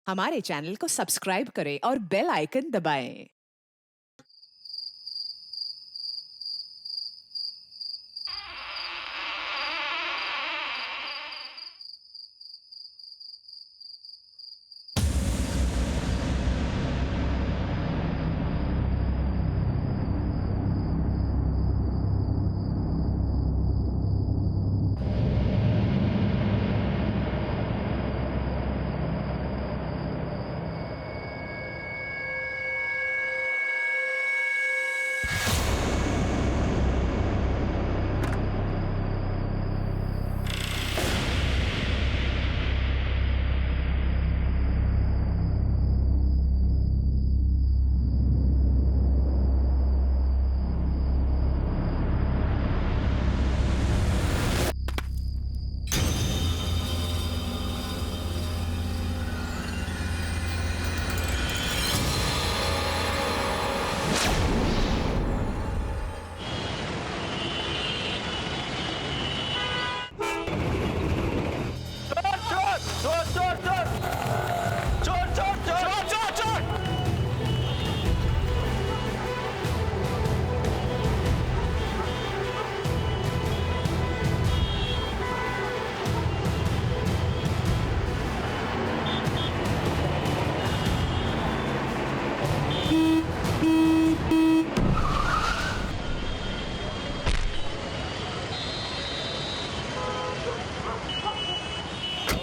हमारे चैनल को सब्सक्राइब करें और बेल आइकन दबाएं।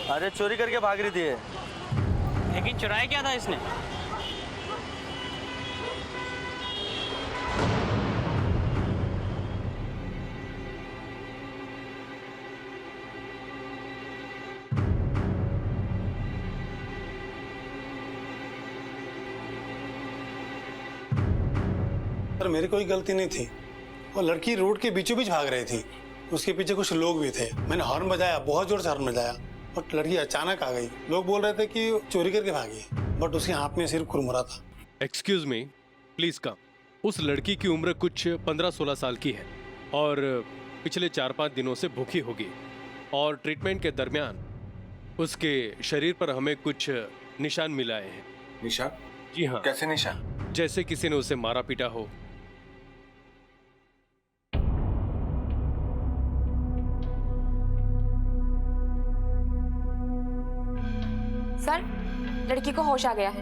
अरे चोरी करके भाग रही थी ये। लेकिन चुराया क्या था इसने? पर मेरी कोई गलती नहीं थी। वो लड़की रोड के बीचों बीच भाग रही थी, उसके पीछे कुछ लोग भी थे। मैंने हॉर्न बजाया, बहुत जोर से हॉर्न बजाया, बट लड़की अचानक आ गई। लोग बोल रहे थे कि चोरी करके भागी, बट उसके हाथ में सिर्फ कुरमुरा था। Excuse me, please come. उस लड़की की उम्र कुछ 15-16 साल की है और पिछले 4-5 दिनों से भूखी होगी और ट्रीटमेंट के दरमियान उसके शरीर पर हमें कुछ निशान मिलाए हैं। निशान? जी हाँ। कैसे निशान? जैसे किसी ने उसे मारा पीटा हो। सर, लड़की को होश आ गया है।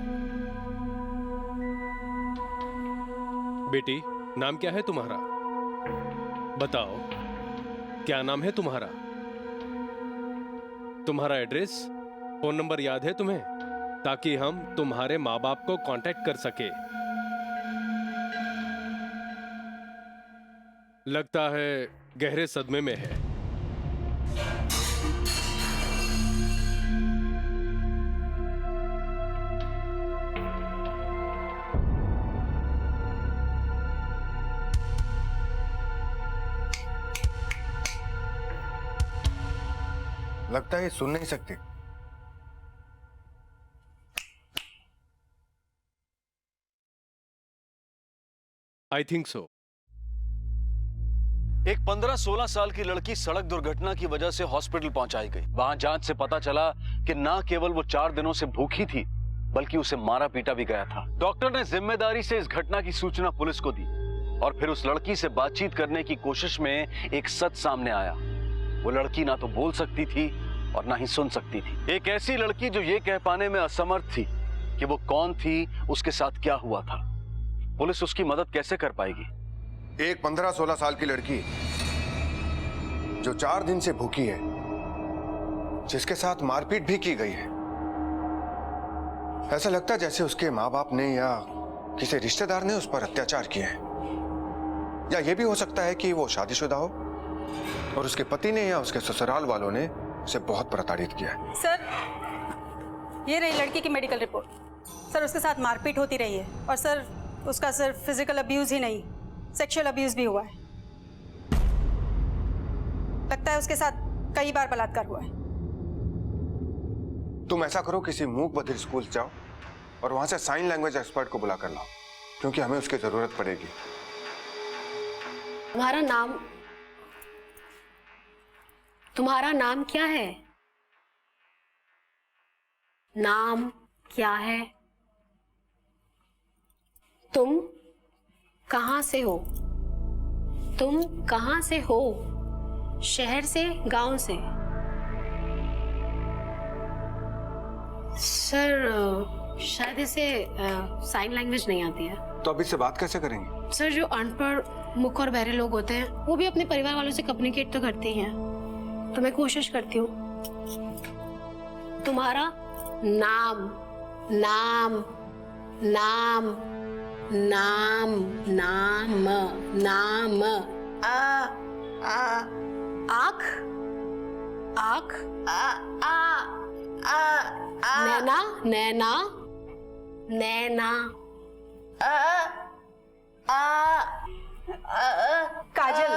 बेटी, नाम क्या है तुम्हारा? बताओ, क्या नाम है तुम्हारा? तुम्हारा एड्रेस, फोन नंबर याद है तुम्हें, ताकि हम तुम्हारे माँ बाप को कांटेक्ट कर सके। लगता है गहरे सदमे में है। लगता है ये सुन नहीं सकती। I think so. एक 15-16 साल की लड़की सड़क दुर्घटना की वजह से हॉस्पिटल पहुंचाई गई। वहां जांच से पता चला कि न केवल वो 4 दिनों से भूखी थी, बल्कि उसे मारा पीटा भी गया था। डॉक्टर ने जिम्मेदारी से इस घटना की सूचना पुलिस को दी और फिर उस लड़की से बातचीत करने की कोशिश में एक सच सामने आया। वो लड़की ना तो बोल सकती थी और ना ही सुन सकती थी। एक ऐसी लड़की जो ये कह पाने में असमर्थ थी कि वो कौन थी, उसके साथ क्या हुआ था। पुलिस उसकी मदद कैसे कर पाएगी? एक 15-16 साल की लड़की जो 4 दिन से भूखी है, जिसके साथ मारपीट भी की गई है। ऐसा लगता है जैसे उसके माँ बाप ने या किसी रिश्तेदार ने उस पर अत्याचार किए हैं, या यह भी हो सकता है कि वो शादीशुदा हो और उसके पति ने या उसके ससुराल वालों ने उसे बहुत प्रताड़ित किया है। सर, ये रही लड़की की मेडिकल रिपोर्ट। सर, उसके साथ मारपीट होती रही है और सर उसका सिर्फ फिजिकल अब्यूज ही नहीं, सेक्सुअल अब्यूज भी हुआ है। लगता है उसके साथ कई बार बलात्कार हुआ है। तुम ऐसा करो, किसी मूक बधिर स्कूल जाओ और वहां से साइन लैंग्वेज एक्सपर्ट को बुला कर लाओ, क्योंकि हमें उसकी जरूरत पड़ेगी। तुम्हारा नाम क्या है? नाम क्या है? तुम कहाँ से हो? तुम कहाँ से हो? शहर से, गांव से? सर शायद इसे साइन लैंग्वेज नहीं आती है। तो अब इससे बात कैसे करेंगे? सर जो अनपढ़, मूक और बहरे लोग होते हैं वो भी अपने परिवार वालों से कम्युनिकेट तो करते ही हैं। तो मैं कोशिश करती हूँ। तुम्हारा नाम, नाम, नाम, नाम, नाम, नाम। आँख, आँख, नैना, नैना, नैना। काजल,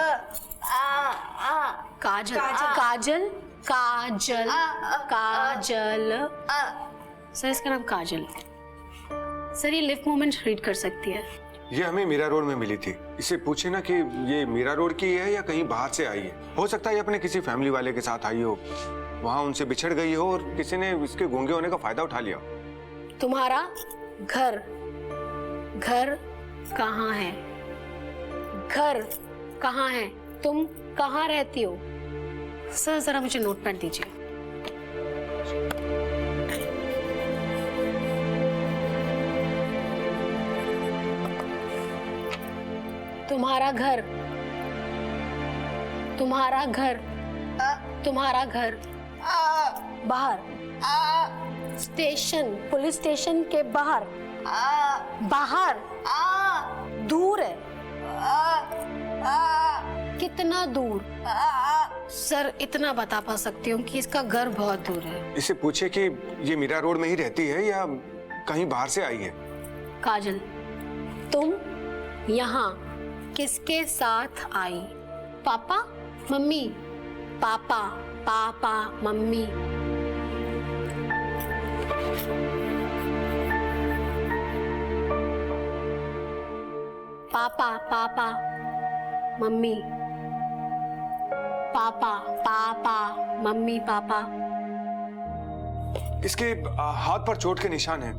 काजल, काजल, काजल, काजल। सर इसका नाम काजल है। सर ये लिप मूवमेंट रीड कर सकती है। ये हमें मीरा रोड में मिली थी। इससे पूछे ना कि ये मीरा रोड की है या कहीं बाहर से आई है। हो सकता है ये अपने किसी फैमिली वाले के साथ आई हो, वहां उनसे बिछड़ गई हो और किसी ने इसके गूंगे होने का फायदा उठा लिया। तुम्हारा घर, घर कहाँ है? घर कहाँ है? तुम कहाँ रहती हो? सर जरा मुझे नोटपैड दीजिए। तुम्हारा घर, तुम्हारा घर, तुम्हारा घर बाहर, स्टेशन, पुलिस स्टेशन के बाहर, बाहर, दूर है। कितना दूर? सर इतना बता पा सकती हूँ कि इसका घर बहुत दूर है। इससे पूछे कि ये मीरा रोड में ही रहती है या कहीं बाहर से आई है। काजल, तुम यहाँ किसके साथ आई? पापा, मम्मी? पापा, पापा, मम्मी। पापा, पापा, मम्मी। पापा, पापा, मम्मी, पापा। इसके हाथ पर चोट के निशान हैं।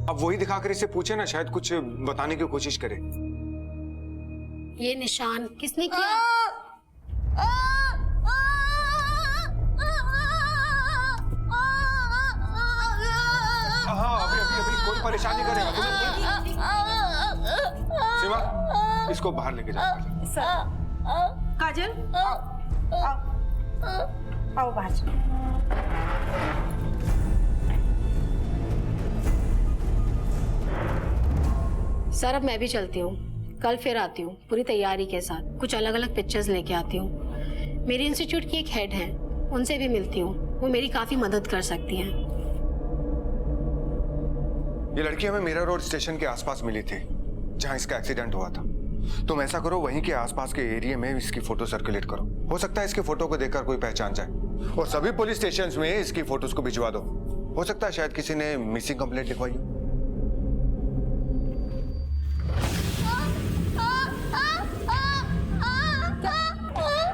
अब वही दिखाकर इसे पूछे ना, शायद कुछ बताने की कोशिश करे। ये निशान किसने किया? हाँ, अभी कोई परेशानी करेगा तुम्हें। सीमा, इसको बाहर लेके जाओ। काजल, आओ, आओ बाहर चलो। सर अब मैं भी चलती हूँ। कल फिर आती हूँ पूरी तैयारी के साथ। कुछ अलग अलग पिक्चर्स लेके आती हूँ। मेरी इंस्टीट्यूट की एक हेड है, उनसे भी मिलती हूँ। वो मेरी काफी मदद कर सकती हैं। ये लड़की हमें मीरा रोड स्टेशन के आसपास मिली थी, जहां इसका एक्सीडेंट हुआ था। तुम ऐसा करो, वहीं के आसपास के एरिया में इसकी फोटो सर्कुलेट करो। हो सकता है इसके फोटो को देखकर कोई पहचान जाए। और सभी पुलिस स्टेशंस में इसकी फोटोज को भिजवा दो। हो सकता है शायद किसी ने मिसिंग कंप्लेंट लिखवाई हो।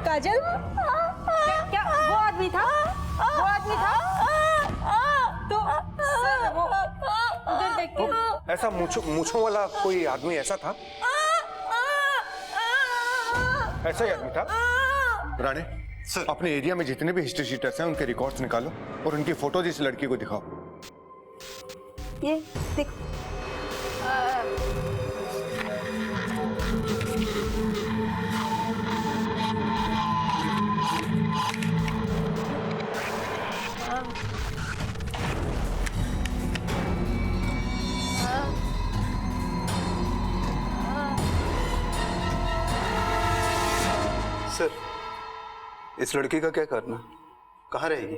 काजल, क्या वो आदमी था? वो आदमी था? तो सर वो उधर देखते। ऐसा मूंछों वाला कोई आदमी ऐसा था? ऐसा ही आदमी था? राणे सर, अपने एरिया में जितने भी हिस्ट्री शीटर्स हैं उनके रिकॉर्ड्स निकालो और उनकी फोटोज इस लड़की को दिखाओ। ये देखो। सर, इस लड़की का क्या करना? कहाँ रहेगी?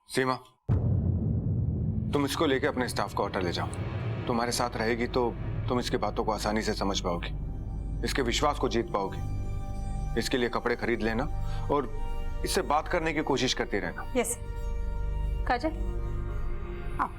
सीमा, तुम इसको लेके अपने स्टाफ क्वार्टर ले जाओ। तुम्हारे साथ रहेगी तो तुम इसकी बातों को आसानी से समझ पाओगी, इसके विश्वास को जीत पाओगी। इसके लिए कपड़े खरीद लेना और इससे बात करने की कोशिश करती रहना। यस काजल, आओ।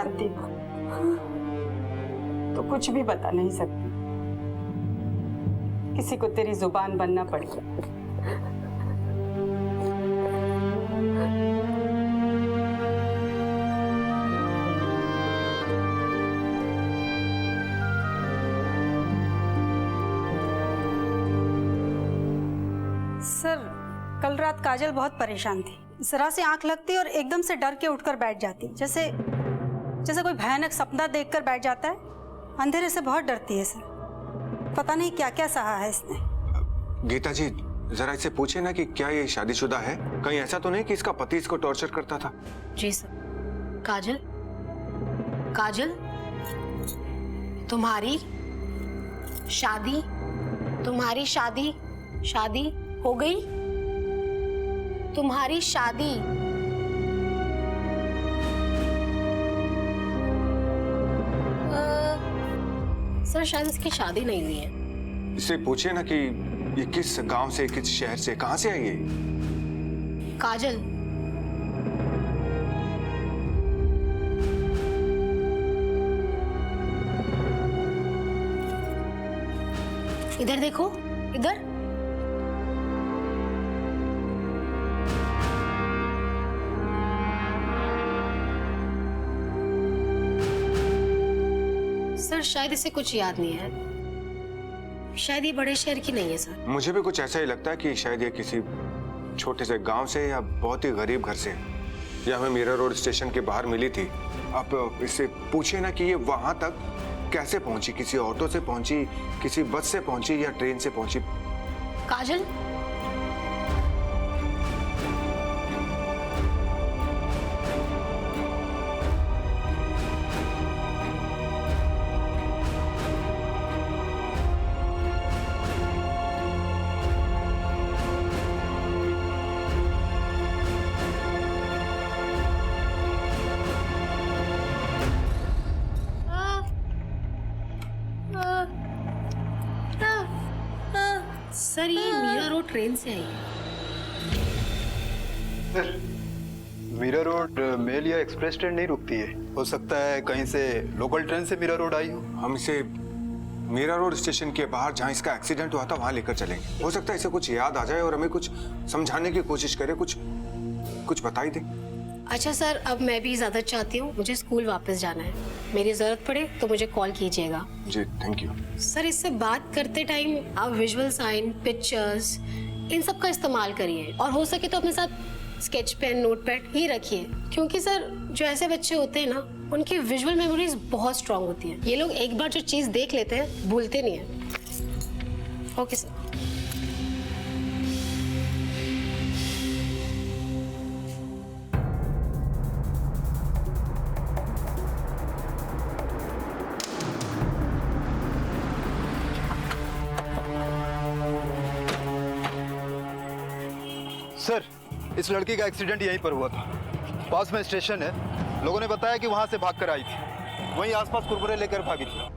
जानती हूँ तो कुछ भी बता नहीं सकती। किसी को तेरी जुबान बनना पड़ेगा। सर, कल रात काजल बहुत परेशान थी। जरा से आंख लगती और एकदम से डर के उठकर बैठ जाती, जैसे कोई भयानक सपना देखकर बैठ जाता है। अंधेरे से बहुत डरती है सर। पता नहीं क्या क्या सहा है इसने। गीता जी, जरा इससे पूछे ना कि क्या ये शादीशुदा है? कहीं ऐसा तो नहीं कि इसका पति इसको टॉर्चर करता था? जी सर। काजल, काजल, तुम्हारी शादी हो गई? तुम्हारी शादी? सर, शायद इसकी शादी नहीं हुई है। इससे पूछे ना कि ये किस गांव से, किस शहर से, कहां से आई है? काजल, इधर देखो, इधर। सर, शायद इसे कुछ याद नहीं है। शायद ये बड़े शहर की नहीं है सर। मुझे भी कुछ ऐसा ही लगता है कि शायद ये किसी छोटे से गांव से या बहुत ही गरीब घर से, या हमें मीरा रोड स्टेशन के बाहर मिली थी। आप इससे पूछे ना कि ये वहां तक कैसे पहुंची, किसी ऑटो से पहुंची, किसी बस से पहुंची या ट्रेन से पहुंची। काजल, सर, ये मीरा रोड ट्रेन से आई है। सर, मीरा रोड मेल या एक्सप्रेस ट्रेन नहीं रुकती है। हो सकता है कहीं से लोकल ट्रेन से मीरा रोड आई हो। हम इसे मीरा रोड स्टेशन के बाहर जहां इसका एक्सीडेंट हुआ था वहां लेकर चलेंगे। हो सकता है इसे कुछ याद आ जाए और हमें कुछ समझाने की कोशिश करे, कुछ बता ही दे। अच्छा सर, अब मैं भी इजाजत चाहती हूँ, मुझे स्कूल वापस जाना है। मेरी जरूरत पड़े तो मुझे कॉल कीजिएगा। जी, थैंक यू। सर, इससे बात करते टाइम आप विजुअल साइन, पिक्चर्स, इन सब का इस्तेमाल करिए, और हो सके तो अपने साथ स्केच पेन, नोटपैड ही रखिए, क्योंकि सर जो ऐसे बच्चे होते हैं ना, उनकी विजुअल मेमोरीज बहुत स्ट्रांग होती है। ये लोग एक बार जो चीज देख लेते हैं भूलते नहीं है। Okay sir. सर, इस लड़की का एक्सीडेंट यहीं पर हुआ था। पास में स्टेशन है। लोगों ने बताया कि वहां से भागकर आई थी, वहीं आसपास कुरकुरे लेकर भागी थी।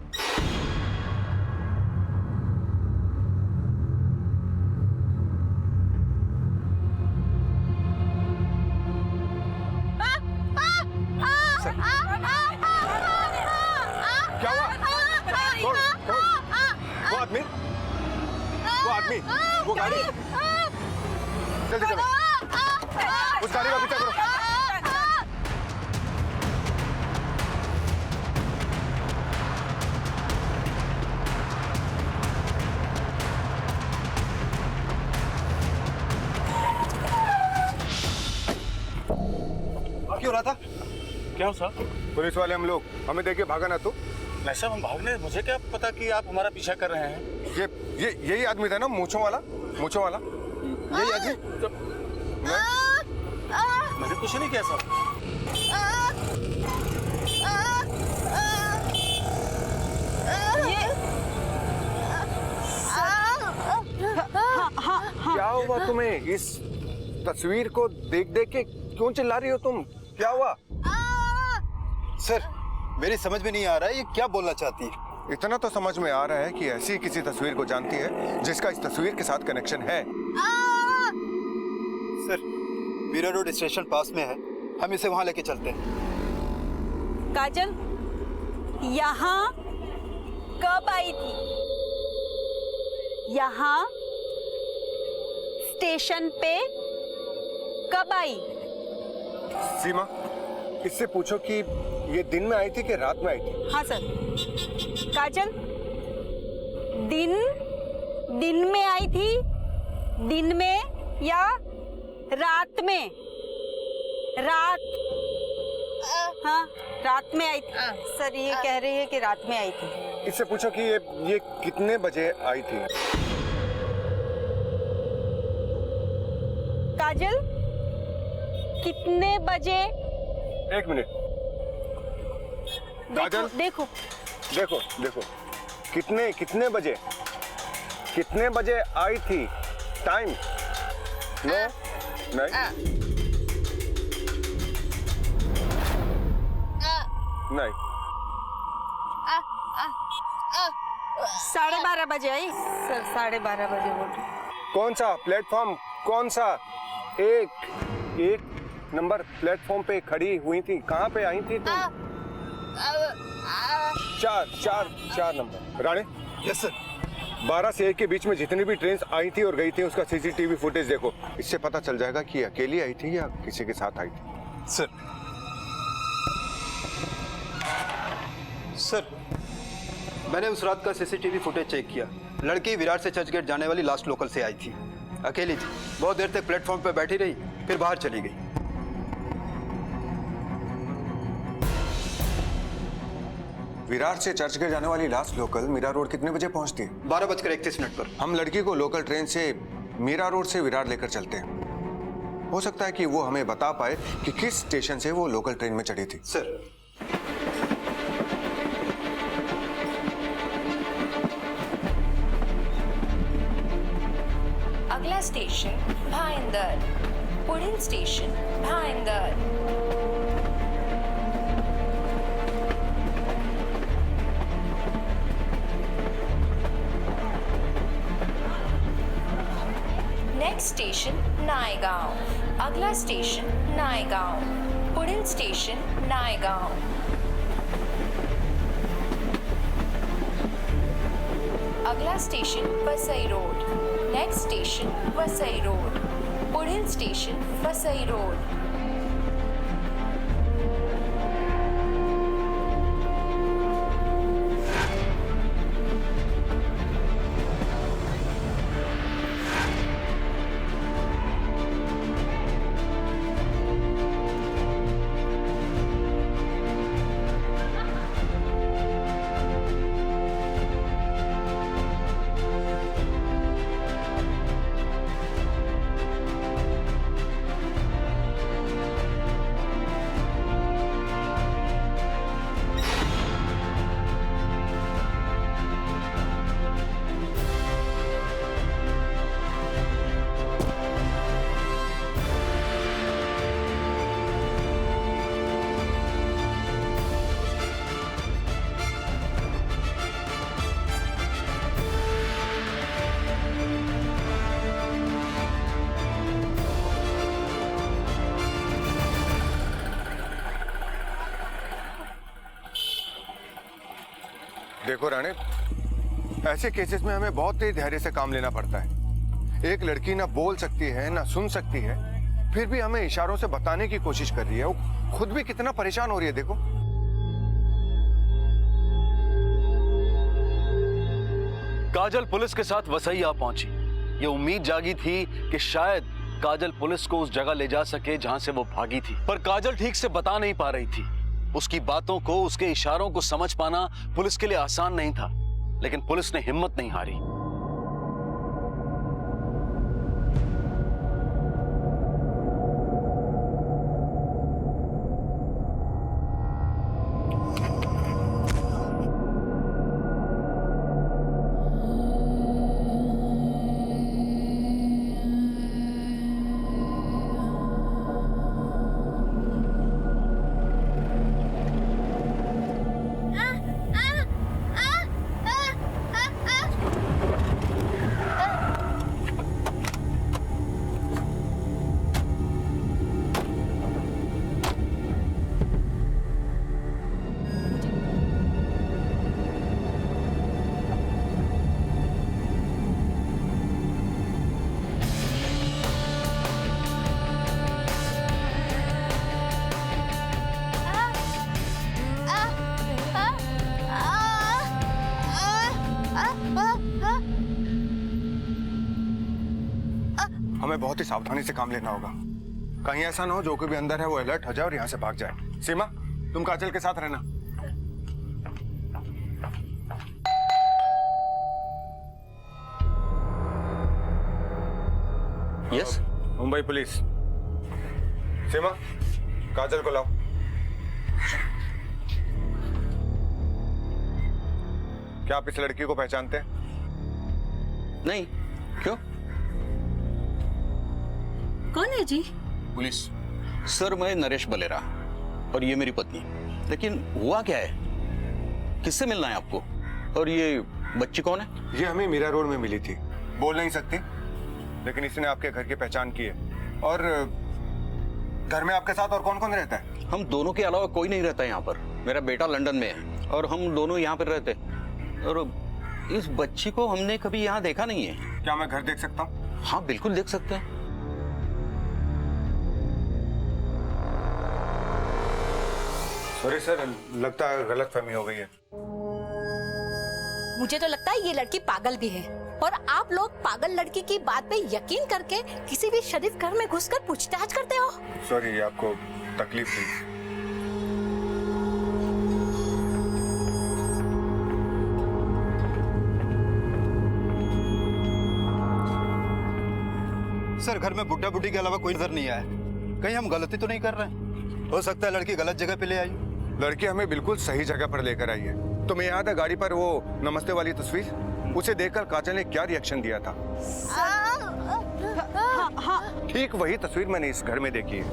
क्या हुआ? वो आदमी, वो गाड़ी, जल्दी चलो, उस गाड़ी का पीछा करो। क्यों रहा था? क्या हो साहब? पुलिस वाले हम लोग, हमें देख के भागा ना तो। नहीं साहब, हम भागने, मुझे क्या पता कि आप हमारा पीछा कर रहे हैं। यही आदमी था ना, मूंछों वाला, यही आदमी। मैंने कुछ नहीं किया साहब। क्या हुआ तुम्हें? इस तस्वीर को देख देख के क्यों चिल्ला रही हो तुम? क्या हुआ? सर, मेरी समझ में नहीं आ रहा है ये क्या बोलना चाहती है। इतना तो समझ में आ रहा है कि ऐसी किसी तस्वीर को जानती है जिसका इस तस्वीर के साथ कनेक्शन है। सर, मीरा रोड स्टेशन पास में है, हम इसे वहां लेके चलते हैं। काजल यहाँ कब आई थी? यहाँ स्टेशन पे कब आई? सीमा, इससे पूछो कि ये दिन में आई थी कि रात में आई थी? हाँ सर। काजल दिन में आई थी, दिन में या रात में? रात, हाँ रात में आई थी सर। ये कह रही है कि रात में आई थी। इससे पूछो कि ये कितने बजे आई थी? काजल कितने बजे? एक मिनट। काजल देखो देखो देखो, कितने बजे आई थी? टाइम? नो नहीं नहीं। 12:30 बजे आई सर। 12:30 बजे बोल रही। कौन सा प्लेटफॉर्म? कौन सा? एक नंबर प्लेटफॉर्म पे खड़ी हुई थी। कहाँ पे आई थी तुम? 4 नंबर। राणे। Yes sir. 12 से 1 के बीच में जितनी भी ट्रेन आई थी और गई थी उसका सीसीटीवी फुटेज देखो। इससे पता चल जाएगा कि अकेली आई थी या किसी के साथ आई थी। सर मैंने उस रात का सीसीटीवी फुटेज चेक किया। लड़की विरार से चर्चगेट जाने वाली लास्ट लोकल से आई थी। अकेली थी, बहुत देर तक प्लेटफॉर्म पर बैठी रही, फिर बाहर चली गई। विरार से चर्चगेट जाने वाली लास्ट लोकल मीरा रोड कितने बजे पहुंचती है? 12:31 पर। हम लड़की को लोकल ट्रेन से मीरा रोड से विरार लेकर चलते हैं। हो सकता है कि वो हमें बता पाए कि किस स्टेशन से वो लोकल ट्रेन में चढ़ी थी। सर अगला स्टेशन भाईंदर, पुढील station Bhayandar. Next station Naigaon, अगला स्टेशन नायगाव, पुढील स्टेशन नायगाव। अगला station Vasai road, next station Vasai road, पुढील स्टेशन वसई रोड। देखो राणे, ऐसे केसेस में हमें बहुत तेज धैर्य से काम लेना पड़ता है। एक लड़की ना बोल सकती है ना सुन सकती है, फिर भी हमें इशारों से बताने की कोशिश कर रही है। वो खुद भी कितना परेशान हो रही है देखो। काजल पुलिस के साथ वसई आ पहुंची। ये उम्मीद जागी थी कि शायद काजल पुलिस को उस जगह ले जा सके जहां से वो भागी थी, पर काजल ठीक से बता नहीं पा रही थी। उसकी बातों को, उसके इशारों को समझ पाना पुलिस के लिए आसान नहीं था, लेकिन पुलिस ने हिम्मत नहीं हारी। हमें बहुत ही सावधानी से काम लेना होगा। कहीं ऐसा ना हो जो कोई भी अंदर है वो अलर्ट हो जाए और यहाँ से भाग जाए। सीमा, तुम काजल के साथ रहना। यस। मुंबई पुलिस। सीमा, काजल को लाओ। क्या आप इस लड़की को पहचानते हैं? नहीं, क्यों? कौन है जी? पुलिस। सर, मैं नरेश बलेरा और ये मेरी पत्नी। लेकिन हुआ क्या है? किससे मिलना है आपको? और ये बच्ची कौन है? ये हमें मीरा रोड में मिली थी। बोल नहीं सकती, लेकिन इसने आपके घर की पहचान की है। और घर में आपके साथ और कौन कौन रहता है? हम दोनों के अलावा कोई नहीं रहता यहाँ पर। मेरा बेटा लंदन में है और हम दोनों यहाँ पर रहते हैं। और इस बच्ची को हमने कभी यहाँ देखा नहीं है। क्या मैं घर देख सकता हूँ? हाँ, बिल्कुल देख सकते हैं। सॉरी सर, लगता है गलतफहमी हो गई है। मुझे तो लगता है ये लड़की पागल भी है, और आप लोग पागल लड़की की बात पे यकीन करके किसी भी शरीफ घर में घुसकर पूछताछ करते हो। सॉरी, आपको तकलीफ हुई। सर, घर में बुड्ढा बुड्ढी के अलावा कोई नजर नहीं आया। कहीं हम गलती तो नहीं कर रहे? हो सकता है लड़की गलत जगह पे ले आई। लड़की हमें बिल्कुल सही जगह पर लेकर आई है। तुम्हें याद है गाड़ी पर वो नमस्ते वाली तस्वीर? उसे देखकर काजल ने क्या रिएक्शन दिया था? ठीक वही तस्वीर मैंने इस घर में देखी है।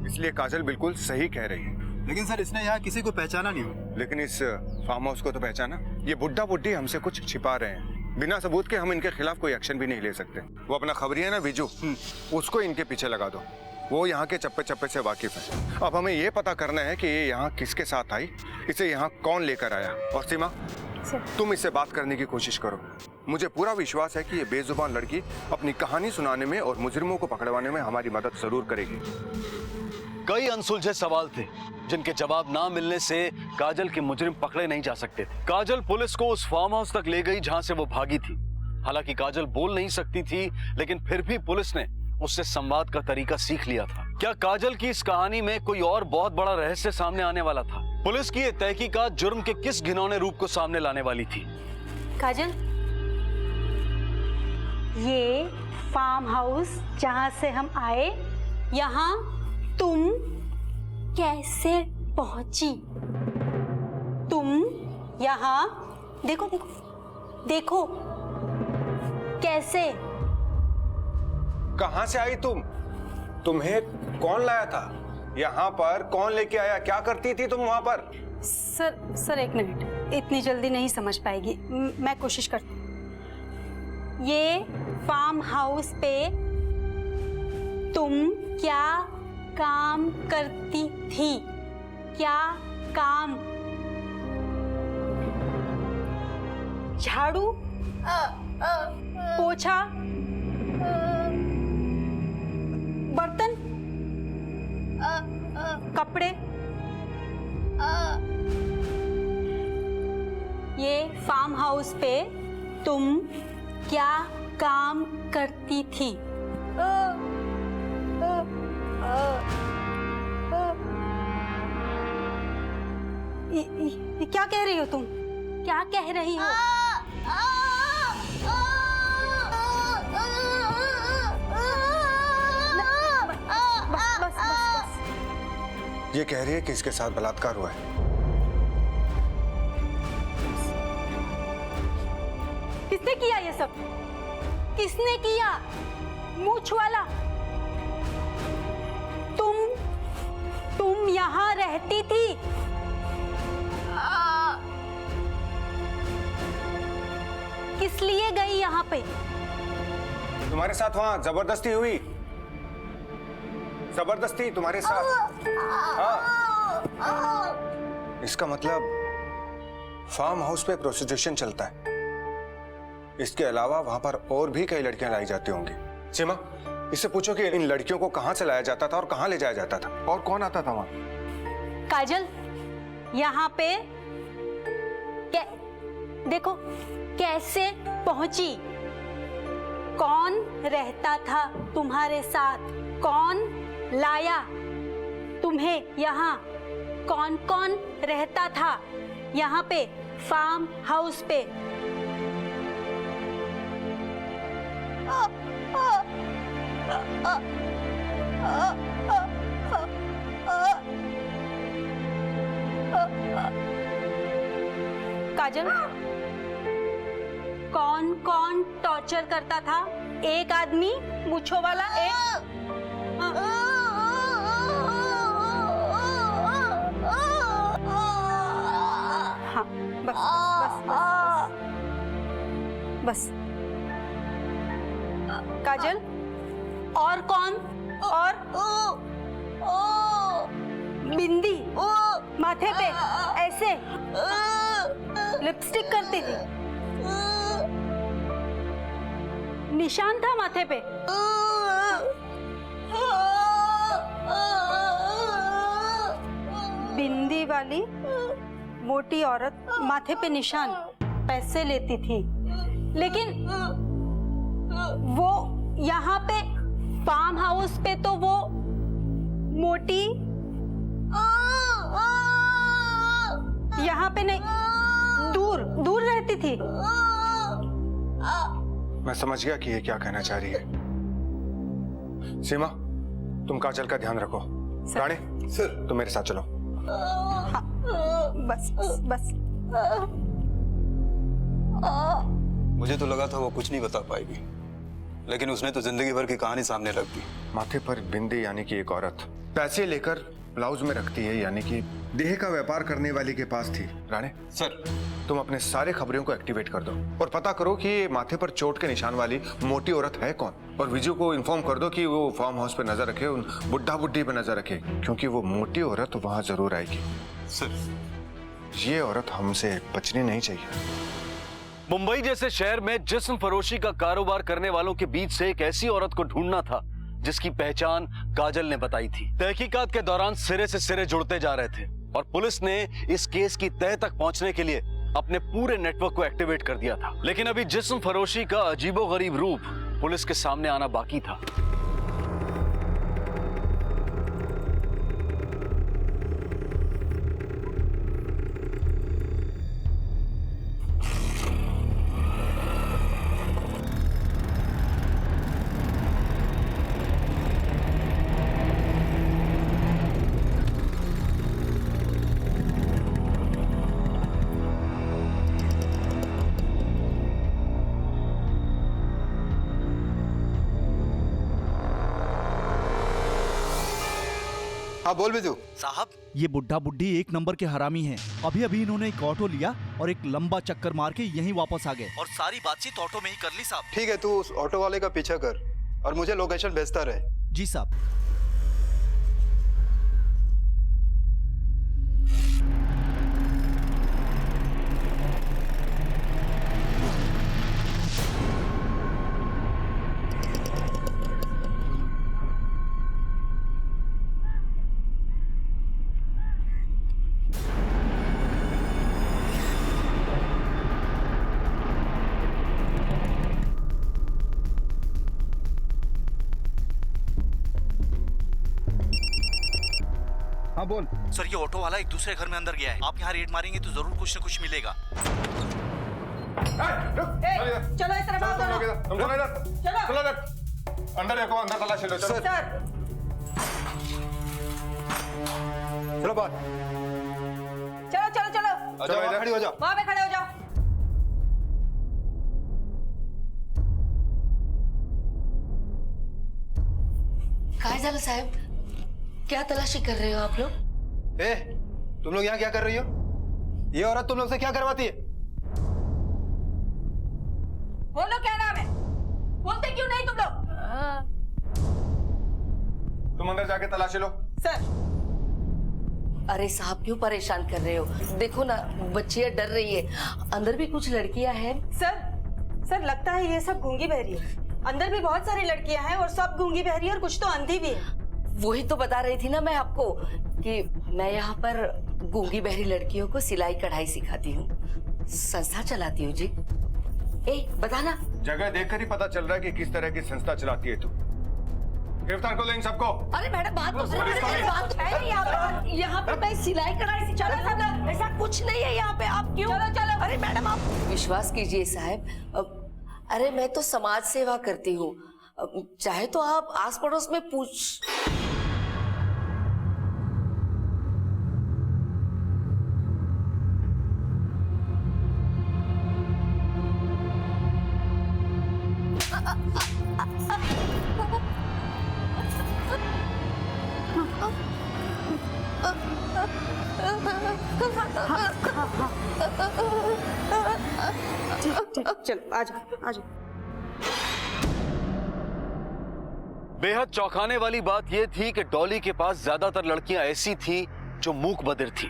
इसलिए काजल बिल्कुल सही कह रही है। लेकिन सर, इसने यहाँ किसी को पहचाना नहीं हो। लेकिन इस फार्म हाउस को तो पहचाना। ये बुड्ढा बुड्ढी हमसे कुछ छिपा रहे हैं। बिना सबूत के हम इनके खिलाफ कोई एक्शन भी नहीं ले सकते। वो अपना खबरी है ना विजू, उसको इनके पीछे लगा दो। वो यहाँ के चप्पे चप्पे से वाकिफ है। अब हमें ये पता करना है कि ये यहाँ किसके साथ आई, इसे यहाँ कौन लेकर आया। और सीमा, तुम इससे बात करने की कोशिश करो। मुझे पूरा विश्वास है कि ये बेजुबान लड़की अपनी कहानी सुनाने में और मुजरिमों को पकड़वाने में हमारी मदद जरूर करेगी। कई अनसुलझे सवाल थे जिनके जवाब ना मिलने से काजल के मुजरिम पकड़े नहीं जा सकते थे। काजल पुलिस को उस फार्म हाउस तक ले गई जहां से वो भागी थी। हालांकि काजल बोल नहीं सकती थी, लेकिन फिर भी पुलिस ने उससे संवाद का तरीका सीख लिया था। क्या काजल की इस कहानी में कोई और बहुत बड़ा रहस्य सामने आने वाला था? पुलिस की ये तहकीकात जुर्म के किस घिनौने रूप को सामने लाने वाली थी? काजल, ये फार्म हाउस जहां से हम आए, यहाँ तुम कैसे पहुंची? तुम यहाँ देखो देखो देखो कैसे? कहां से आई तुम? तुम्हें कौन लाया था यहाँ पर? कौन लेके आया? क्या करती थी तुम वहां पर? सर एक मिनट, इतनी जल्दी नहीं समझ पाएगी, मैं कोशिश करती हूँ। ये फार्म हाउस पे तुम क्या काम करती थी? क्या काम? झाड़ू, पोछा, बर्तन, कपड़े? ये फार्म हाउस पे तुम क्या काम करती थी? ये क्या कह रही हो तुम? क्या कह रही हो? ये कह रही है कि इसके साथ बलात्कार हुआ है। किसने किया ये सब? किसने किया? मूंछ वाला? तुम यहाँ रहती थी? किस लिए गई यहाँ पे? तुम्हारे साथ वहां जबरदस्ती हुई? जबरदस्ती तुम्हारे साथ? हाँ। इसका मतलब फार्म हाउस पे प्रोस्टिट्यूशन चलता है। इसके अलावा वहां पर और भी कई लड़कियां लाई जाती होंगी। सीमा, इससे पूछो कि इन लड़कियों को कहां से लाया जाता था और कहां ले जाया जाता था और कौन आता था वहां? काजल, यहाँ पे देखो कैसे पहुंची। कौन रहता था तुम्हारे साथ? कौन लाया तुम्हें यहाँ? कौन कौन रहता था यहाँ पे फार्म हाउस पे? काजल, कौन कौन टॉर्चर करता था? एक आदमी मूंछों वाला, एक हाँ, बस बस बस बस, बस। काजल, और कौन? और बिंदी माथे पे ऐसे लिपस्टिक करती थी, निशान था माथे पे। बिंदी वाली मोटी औरत माथे पे निशान, पैसे लेती थी, लेकिन वो यहाँ पे फार्म हाउस पे तो वो मोटी यहाँ पे नहीं, दूर दूर रहती थी। मैं समझ गया कि ये क्या कहना चाह रही है। सीमा, तुम काजल का ध्यान रखो। राणे, सर तुम मेरे साथ चलो। हाँ, बस बस बस। मुझे तो लगा था वो कुछ नहीं बता पाएगी, लेकिन उसने तो जिंदगी भर की कहानी सामने रख दी। माथे पर बिंदी यानी कि एक औरत पैसे लेकर ब्लाउज में रखती है, यानी कि देह का व्यापार करने वाली के पास थी। राणे सर, तुम अपने सारे खबरों को एक्टिवेट कर दो और पता करो कि ये माथे पर चोट के निशान वाली मोटी औरत है कौन, और विजू को इन्फॉर्म कर दो कि वो फार्म हाउस पे नजर रखे, उन बुड्ढा बुड्ढी पे नजर रखे, क्योंकि वो मोटी औरत वहां जरूर आएगी। सर, ये औरत हमसे बचनी नहीं चाहिए। मुंबई जैसे शहर में जिस्म फरोशी का कारोबार करने वालों के बीच से एक ऐसी औरत को ढूंढना था जिसकी पहचान काजल ने बताई थी। तहकीकात के दौरान सिरे से सिरे जुड़ते जा रहे थे और पुलिस ने इस केस की तह तक पहुंचने के लिए अपने पूरे नेटवर्क को एक्टिवेट कर दिया था। लेकिन अभी जिस्म फरोशी का अजीबोगरीब रूप पुलिस के सामने आना बाकी था। हाँ बोल बिजू। साहब, ये बुड्ढा बुड्ढी एक नंबर के हरामी हैं। अभी अभी इन्होंने एक ऑटो लिया और एक लंबा चक्कर मार के यहीं वापस आ गए और सारी बातचीत ऑटो में ही कर ली साहब। ठीक है, तू उस ऑटो वाले का पीछा कर और मुझे लोकेशन भेजता रहे। जी साहब। हाँ बोल। सर, ये ऑटो वाला एक दूसरे घर में अंदर गया है। आप यहाँ रेड मारेंगे तो जरूर कुछ न कुछ मिलेगा। चलो इस तरफ आओ दोनों। चलो अंदर देखो, अंदर तलाशी लो। चलो सर, चलो बात। चलो चलो चलो, चलो इधर खड़ी हो जाओ। वहां पे खड़े हो जाओ। काजल साहब, क्या तलाशी कर रहे हो आप लोग? ए, तुम लोग यहाँ क्या कर रही हो? ये औरत तुम लोग से क्या करवाती है? बोलो क्या नाम है? बोलते क्यों नहीं तुम लोग? तुम अंदर जाके तलाशी लो। सर, अरे साहब, क्यों परेशान कर रहे हो? देखो ना, बच्चियां डर रही है। अंदर भी कुछ लड़कियां हैं। सर लगता है ये सब गूंगी बहरी है। अंदर भी बहुत सारी लड़कियां हैं और सब गूंगी बहरी और कुछ तो अंधी भी है। वही तो बता रही थी ना मैं आपको कि मैं यहाँ पर गूंगी बहरी लड़कियों को सिलाई कढ़ाई सिखाती हूँ। संस्था चलाती हो जी? ए बताना। जगह देखकर ही पता चल रहा है कि किस तरह की संस्था चलाती है तू। गिरफ्तार कर लो इन सबको। अरे मैडम बात तो सुनिए, बात है यहाँ पे मैं सिलाई कढ़ाई से चला था ना, ऐसा कुछ नहीं है यहाँ पे। आप क्यों? चलो चलो। अरे मैडम आप विश्वास कीजिए साहब, अरे मैं तो समाज सेवा करती हूँ, चाहे तो आप आस पड़ोस में पूछ। चलो आ जाओ आ जाओ। बेहद चौंकाने वाली बात यह थी कि डॉली के पास ज्यादातर लड़कियां ऐसी थीं जो मूक बधिर थी।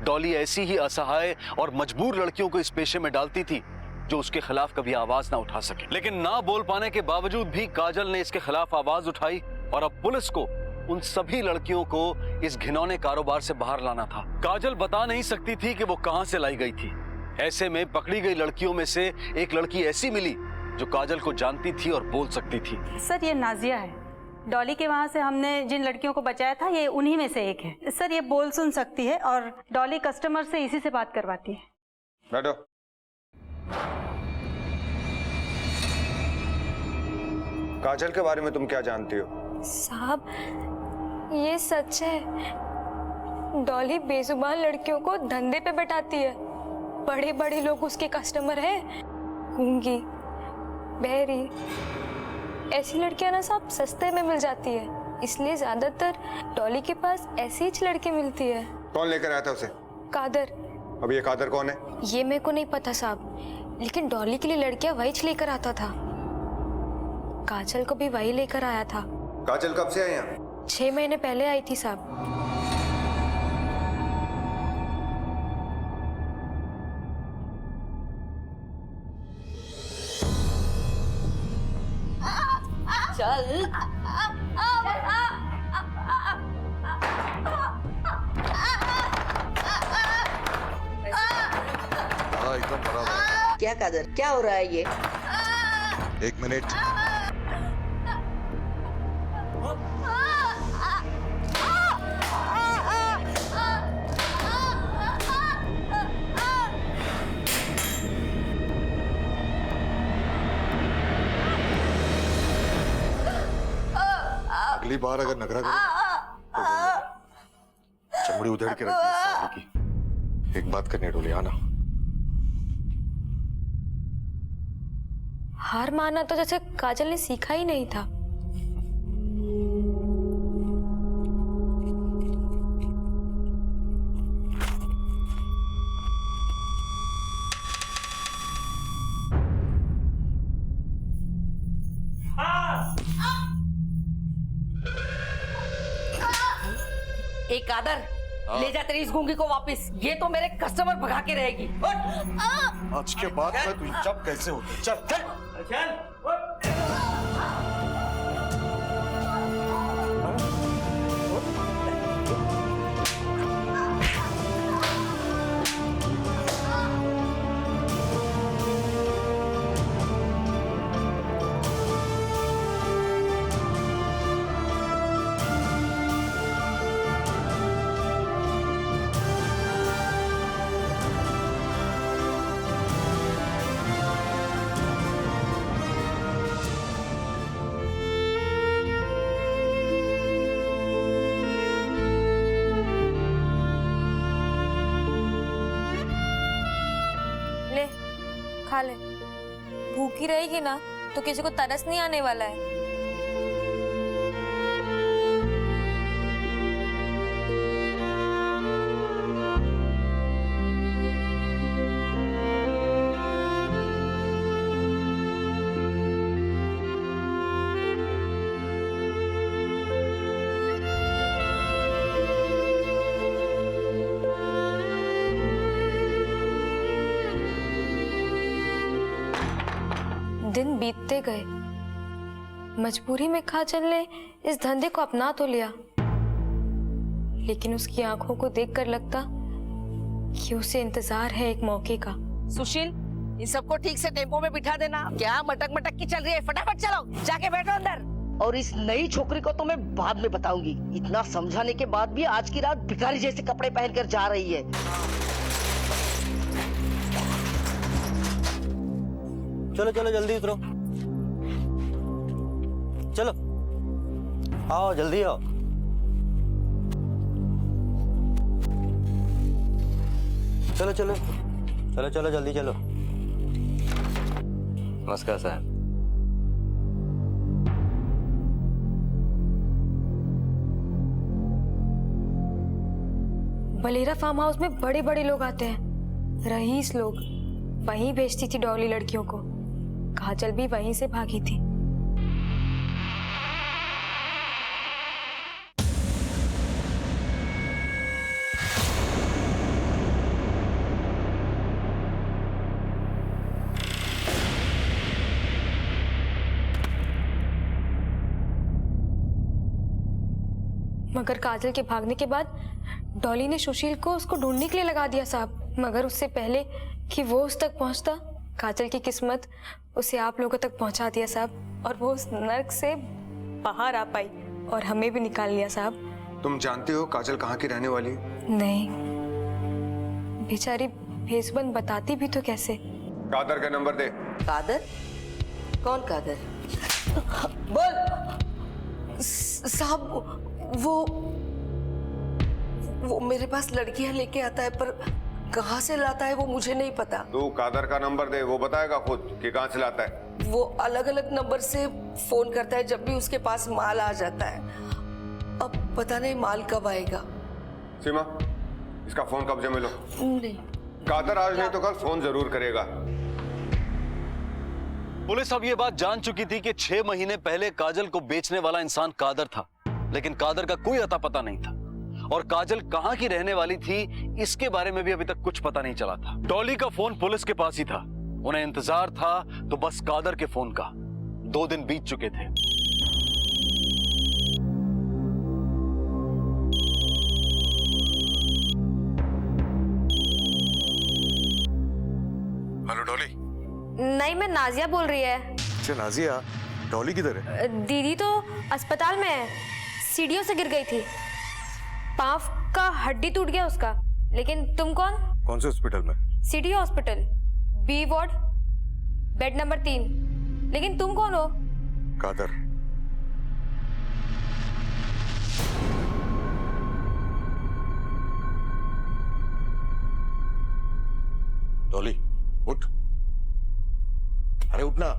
डॉली ऐसी ही असहाय और मजबूर लड़कियों को इस पेशे में डालती थी जो उसके खिलाफ कभी आवाज ना उठा सके। लेकिन ना बोल पाने के बावजूद भी काजल ने इसके खिलाफ आवाज उठाई और अब पुलिस को उन सभी लड़कियों को इस घिनौने कारोबार से बाहर लाना था। काजल बता नहीं सकती थी कि वो कहां से लाई गई थी। ऐसे में पकड़ी गई लड़कियों में से एक लड़की ऐसी मिली जो काजल को जानती थी और बोल सकती थी। सर ये नाजिया है, डॉली के वहाँ से हमने जिन लड़कियों को बचाया था ये उन्हीं में से एक है। सर ये बोल सुन सकती है और डॉली कस्टमर से इसी से बात करवाती है। बैठो। काजल के बारे में तुम क्या जानती हो? साहब ये सच है, डॉली बेजुबान लड़कियों को धंधे पे बैठाती है। बड़े बड़े लोग उसके कस्टमर हैं, गूंगी, बहरी, ऐसी लड़कियां ना साहब सस्ते में मिल जाती है, इसलिए ज्यादातर डॉली के पास ऐसी ही लड़की मिलती है। कौन लेकर आया था उसे? कादर। अब ये कादर कौन है? ये मेरे को नहीं पता साहब, लेकिन डॉली के लिए लड़कियां वही लेकर आता था। काजल को भी वही लेकर आया था। काजल कब से आई यहाँ? 6 महीने पहले आई थी साहब। चल एकदम बराबर। क्या कादर, क्या हो रहा है ये? 1 मिनट। अगली बार अगर नखरा करो तो चमड़ी उधेड़ के रख दी साली की। एक बात करने डोली, आना। हार मानना तो जैसे काजल ने सीखा ही नहीं था। एक कादर, ले जा तेरी इस गूंगी को वापस। ये तो मेरे कस्टमर भगा के रहेगी। आज के बाद मैं तुझे जब कैसे होती। चल चल। खा ले, भूखी रहेगी ना तो किसी को तरस नहीं आने वाला है। दिन बीतते गए, मजबूरी में काजल ने इस धंधे को अपना तो लिया, लेकिन उसकी आंखों को देखकर लगता कि उसे इंतजार है एक मौके का। सुशील, इन सबको ठीक से टेम्पो में बिठा देना। क्या मटक मटक की चल रही है, फटाफट चलो, जाके बैठो अंदर। और इस नई छोकरी को तो मैं बाद में बताऊंगी। इतना समझाने के बाद भी आज की रात भिखारी जैसे कपड़े पहनकर जा रही है। चलो चलो जल्दी उतरो, चलो आओ जल्दी आओ। चलो चलो चलो चलो जल्दी चलो। नमस्कार साहब। बलेरा फार्म हाउस में बड़े बड़े लोग आते हैं, रईस लोग। वहीं बेचती थी डॉली लड़कियों को। काजल भी वहीं से भागी थी। मगर काजल के भागने के बाद डॉली ने सुशील को उसको ढूंढने के लिए लगा दिया साहब। मगर उससे पहले कि वो उस तक पहुंचता, काजल की किस्मत उसे आप लोगों तक पहुंचा दिया साहब। और वो उस नर्क से बाहर आ पाई और हमें भी निकाल लिया साहब। तुम जानती हो काजल कहाँ की रहने वाली है? नहीं, बेचारी भेसबंद बताती भी तो कैसे। कादर का नंबर दे। कादर? कौन कादर? बोल साहब। वो मेरे पास लड़कियां लेके आता है, पर कहाँ से लाता है वो मुझे नहीं पता। तू कादर का नंबर दे, वो बताएगा खुद कि कहाँ से लाता है। वो अलग अलग नंबर से फोन करता है जब भी उसके पास माल आ जाता है। अब पता नहीं माल कब आएगा। सीमा, इसका फोन कब्जे में लो। नहीं, कादर आज नहीं तो कल फोन जरूर करेगा। पुलिस अब ये बात जान चुकी थी कि 6 महीने पहले काजल को बेचने वाला इंसान कादर था, लेकिन कादर का कोई अता पता नहीं था। और काजल कहां की रहने वाली थी इसके बारे में भी अभी तक कुछ पता नहीं चला था। डॉली का फोन पुलिस के पास ही था, उन्हें इंतजार था तो बस कादर के फोन का। 2 दिन बीत चुके थे। हेलो डॉली। नहीं, मैं नाजिया बोल रही है। अच्छा नाजिया, डॉली किधर है? दीदी तो अस्पताल में है, सीढ़ियों से गिर गई थी। पाँव का हड्डी टूट गया उसका। लेकिन तुम कौन? कौन से हॉस्पिटल में? City hospital, B ward, bed number 3। लेकिन तुम कौन हो? कादर। डॉली उठ, अरे उठना।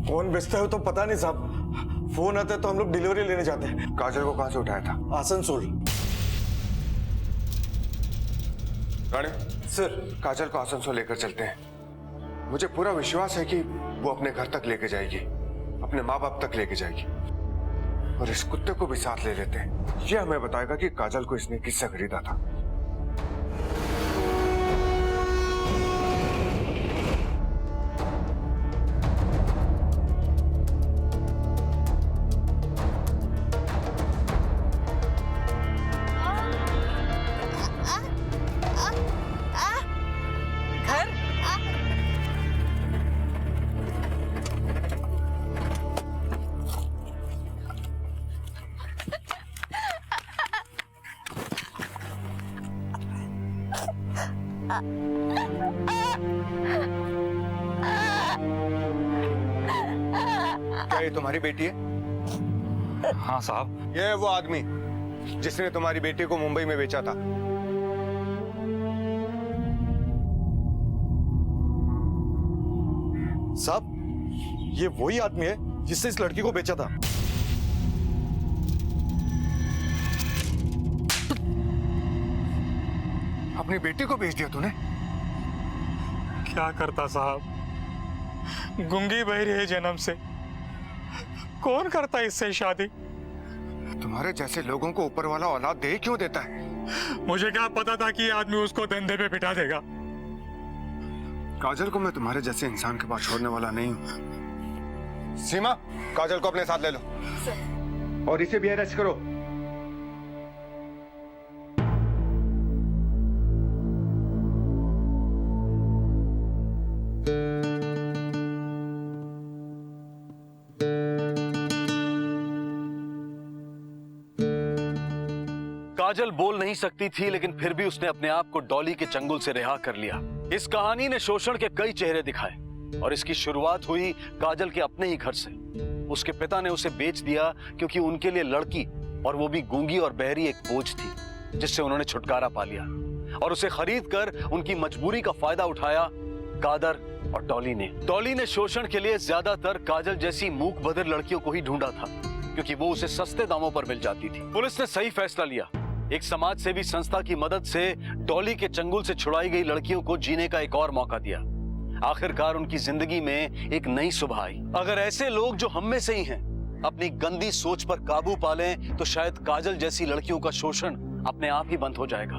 कौन बेचता है तो पता नहीं साहब। फोन आता है तो हम लोग डिलीवरी लेने जाते हैं। काजल को कहाँ से उठाया था? आसनसोल। राणे सर, काजल को आसनसोल लेकर चलते हैं। मुझे पूरा विश्वास है कि वो अपने घर तक लेके जाएगी, अपने माँ बाप तक लेके जाएगी। और इस कुत्ते को भी साथ ले लेते हैं। ये हमें बताएगा कि काजल को इसने किससे खरीदा था। क्या ये तुम्हारी बेटी है? हाँ साहब। ये है वो आदमी जिसने तुम्हारी बेटी को मुंबई में बेचा था। साहब, ये वही आदमी है जिसने इस लड़की को बेचा था। अपनी बेटी को बेच दिया तूने? क्या करता साहब, गुंगी बहरी है जन्म से, कौन करता इससे शादी? तुम्हारे जैसे लोगों को ऊपर वाला औलाद दे क्यों देता है? मुझे क्या पता था कि ये आदमी उसको धंधे पे बिठा देगा। काजल को मैं तुम्हारे जैसे इंसान के पास छोड़ने वाला नहीं हूं। सीमा, काजल को अपने साथ ले लो और इसे भी अरेस्ट करो। काजल बोल नहीं सकती थी, लेकिन फिर भी उसने अपने आप को डॉली के चंगुल से रिहा कर लिया। इस कहानी ने शोषण के कई चेहरे दिखाए और इसकी शुरुआत हुई काजल के अपने ही घर से। उसके पिता ने उसे बेच दिया क्योंकि उनके लिए लड़की, और वो भी गूंगी और बहरी, एक बोझ थी जिससे उन्होंने छुटकारा पा लिया। और उसे खरीद कर उनकी मजबूरी का फायदा उठाया कादर और डॉली ने। डॉली ने शोषण के लिए ज्यादातर काजल जैसी मूक बधिर लड़कियों को ही ढूंढा था, क्योंकि वो उसे सस्ते दामों पर मिल जाती थी। पुलिस ने सही फैसला लिया। एक समाज सेवी संस्था की मदद से डॉली के चंगुल से छुड़ाई गई लड़कियों को जीने का एक और मौका दिया। आखिरकार उनकी जिंदगी में एक नई सुबह आई। अगर ऐसे लोग जो हम में से ही हैं अपनी गंदी सोच पर काबू पा लें, तो शायद काजल जैसी लड़कियों का शोषण अपने आप ही बंद हो जाएगा।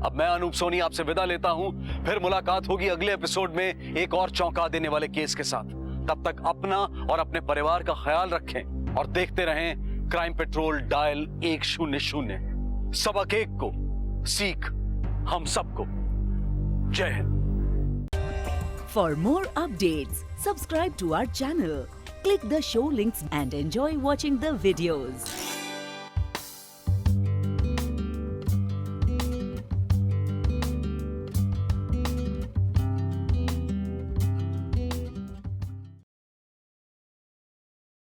अब मैं अनूप सोनी आपसे विदा लेता हूं। फिर मुलाकात होगी अगले एपिसोड में एक और चौंका देने वाले केस के साथ। तब तक अपना और अपने परिवार का ख्याल रखें और देखते रहें क्राइम पेट्रोल डायल 100। सबक एक को, सीख हम सबको। जय Hind. For more updates, subscribe to our channel, click the show links and enjoy watching the videos.